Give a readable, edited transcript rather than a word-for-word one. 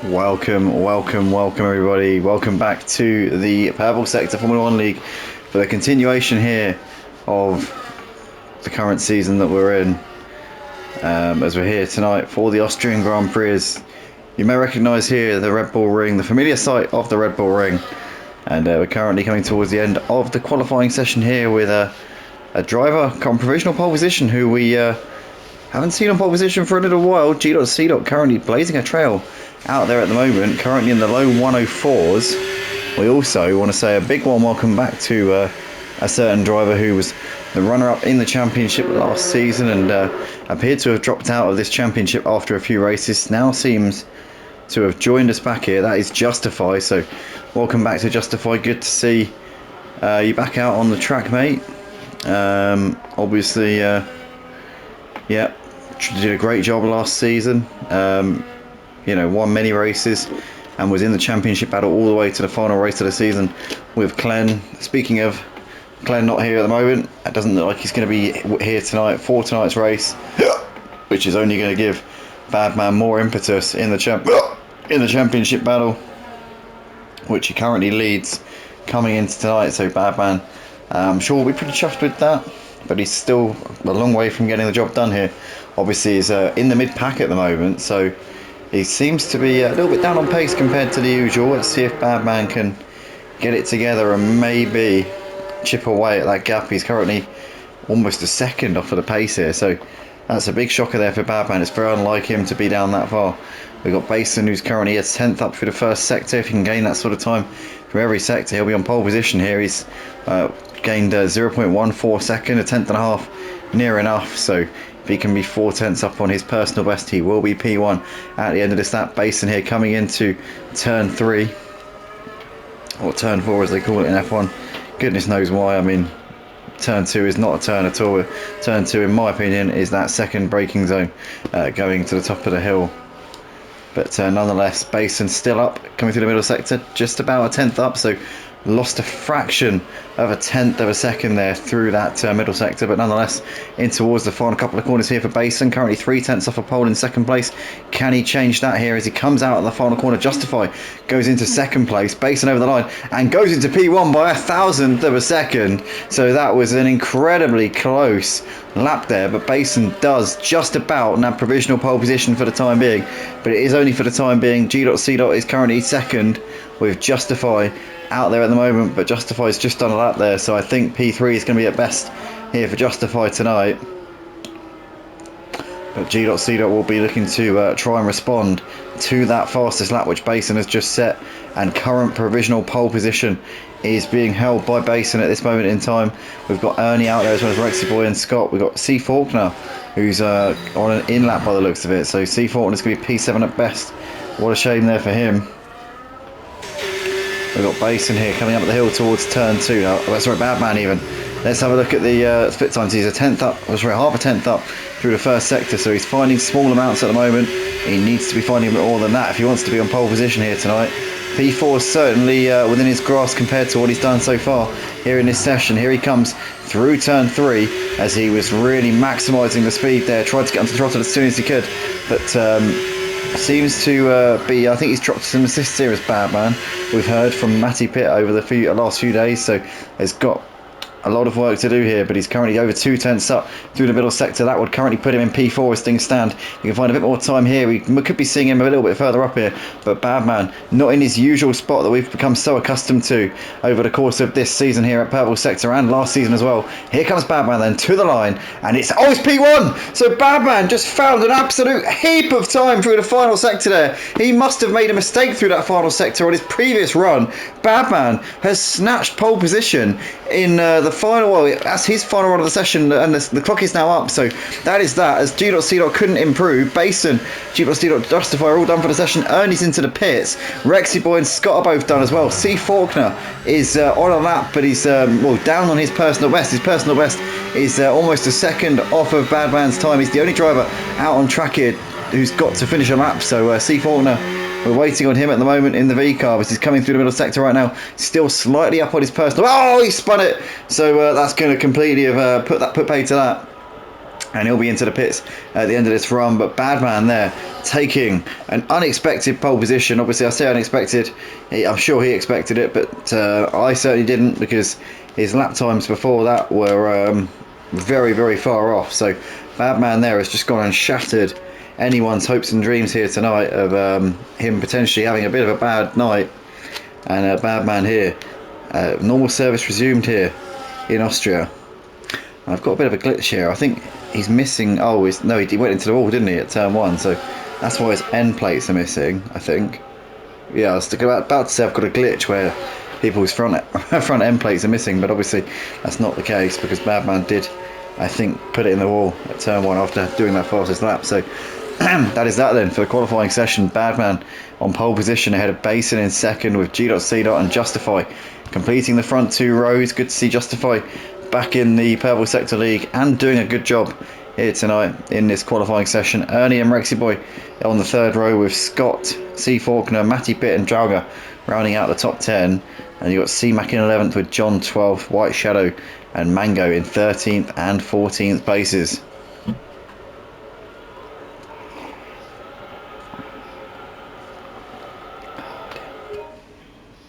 Welcome everybody. Welcome back to the Purple Sector Formula 1 League for the continuation here of the current season that we're in. As we're here tonight for the Austrian Grand Prix. As you may recognise here, the Red Bull Ring, the familiar site of the Red Bull Ring. And we're currently coming towards the end of the qualifying session here with a driver on provisional pole position who we haven't seen on pole position for a little while. G.C. currently blazing a trail out there at the moment, currently in the low 104s. We also want to say a big warm welcome back to a certain driver who was the runner-up in the championship last season and appeared to have dropped out of this championship after a few races. Now seems to have joined us back here. That is Justify. So welcome back to Justify. Good to see you back out on the track, mate. Obviously, yeah, did a great job last season. Won many races and was in the championship battle all the way to the final race of the season with Glenn. Speaking of Glenn, not here at the moment. It doesn't look like he's going to be here tonight for tonight's race, which is only going to give Badman more impetus in the championship battle, which he currently leads coming into tonight. So Badman, I'm sure we'll be pretty chuffed with that, but he's still a long way from getting the job done here. Obviously, he's in the mid-pack at the moment, so he seems to be a little bit down on pace compared to the usual. Let's see if Badman can get it together and maybe chip away at that gap. He's currently almost a second off of the pace here, so that's a big shocker there for Badman. It's very unlike him to be down that far. We've got Basin, who's currently a 10th up through the first sector. If he can gain that sort of time from every sector, he'll be on pole position here. He's gained 0.14 second, a tenth and a half, near enough. So if he can be 4 tenths up on his personal best, he will be P1 at the end of this lap. Basin here coming into turn 3, or turn 4 as they call it in F1. Goodness knows why. I mean, turn 2 is not a turn at all. Turn 2, in my opinion, is that second braking zone going to the top of the hill. But nonetheless, Basin still up, coming through the middle sector, just about a tenth up, so lost a fraction of a tenth of a second there through that middle sector, but nonetheless in towards the final couple of corners here for Basin. Currently 3 tenths off a pole in second place. Can he change that here as he comes out of the final corner? Justify goes into second place. Basin over the line and goes into P1 by 1,000th of a second. So that was an incredibly close lap there, but Basin does just about nab provisional pole position for the time being, but it is only for the time being. G.C. is currently second with Justify out there at the moment, but Justify's just done a lap there, so I think P3 is going to be at best here for Justify tonight. But G.C. will be looking to try and respond to that fastest lap which Basin has just set, and current provisional pole position is being held by Basin at this moment in time. We've got Ernie out there as well as Rexy Boy and Scott. We've got C. Faulkner who's on an in lap by the looks of it, so C. Faulkner's going to be P7 at best. What a shame there for him. We've got Basin here coming up the hill towards turn 2 now. Oh, sorry, Badman even. Let's have a look at the split times. He's a tenth up, oh, sorry, half a tenth up through the first sector, so he's finding small amounts at the moment. He needs to be finding a bit more than that if he wants to be on pole position here tonight. P4 is certainly within his grasp compared to what he's done so far here in this session. Here he comes through turn 3 as he was really maximising the speed there. Tried to get onto the throttle as soon as he could, but seems to be, I think he's dropped some assists here as Badman. We've heard from Matty Pitt over the last few days, so has got a lot of work to do here, but he's currently over 2 tenths up through the middle sector. That would currently put him in P4 as things stand. You can find a bit more time here. We could be seeing him a little bit further up here, but Badman not in his usual spot that we've become so accustomed to over the course of this season here at Purple Sector and last season as well. Here comes Badman then to the line, and it's P1. So Badman just found an absolute heap of time through the final sector there. He must have made a mistake through that final sector on his previous run. Badman has snatched pole position in the final, well, that's his final run of the session, and the clock is now up, so that is that, as G.C. couldn't improve. Basin, G.C. Justify are all done for the session. Ernie's into the pits. Rexy Boy and Scott are both done as well. C. Faulkner is on a lap, but he's down on his personal best. His personal best is almost a second off of Badman's time. He's the only driver out on track here who's got to finish a lap, so C. Faulkner, we're waiting on him at the moment in the V car, but he's coming through the middle sector right now, still slightly up on his personal. Oh, he spun it, so that's going to completely have put paid to that. and he'll be into the pits at the end of this run. But Badman there taking an unexpected pole position. Obviously I say unexpected, I'm sure he expected it, but I certainly didn't, because his lap times before that were very, very far off. So Badman there has just gone and shattered anyone's hopes and dreams here tonight of him potentially having a bit of a bad night. And Badman here, normal service resumed here in Austria. I've got a bit of a glitch here. I think he's missing. Oh, no, he went into the wall, didn't he, at turn 1? So that's why his end plates are missing, I think. Yeah, I was about to say I've got a glitch where people's front end plates are missing, but obviously that's not the case, because Badman did, I think, put it in the wall at turn 1 after doing that fastest lap. So that is that then for the qualifying session. Badman on pole position ahead of Basin in second, with G.C. and Justify completing the front 2 rows. Good to see Justify back in the Purple Sector League and doing a good job here tonight in this qualifying session. Ernie and Rexy Boy on the 3rd row, with Scott, C. Faulkner, Matty Pitt and Jalga rounding out the top 10. And you've got C-Mac in 11th with John 12th, White Shadow and Mango in 13th and 14th places.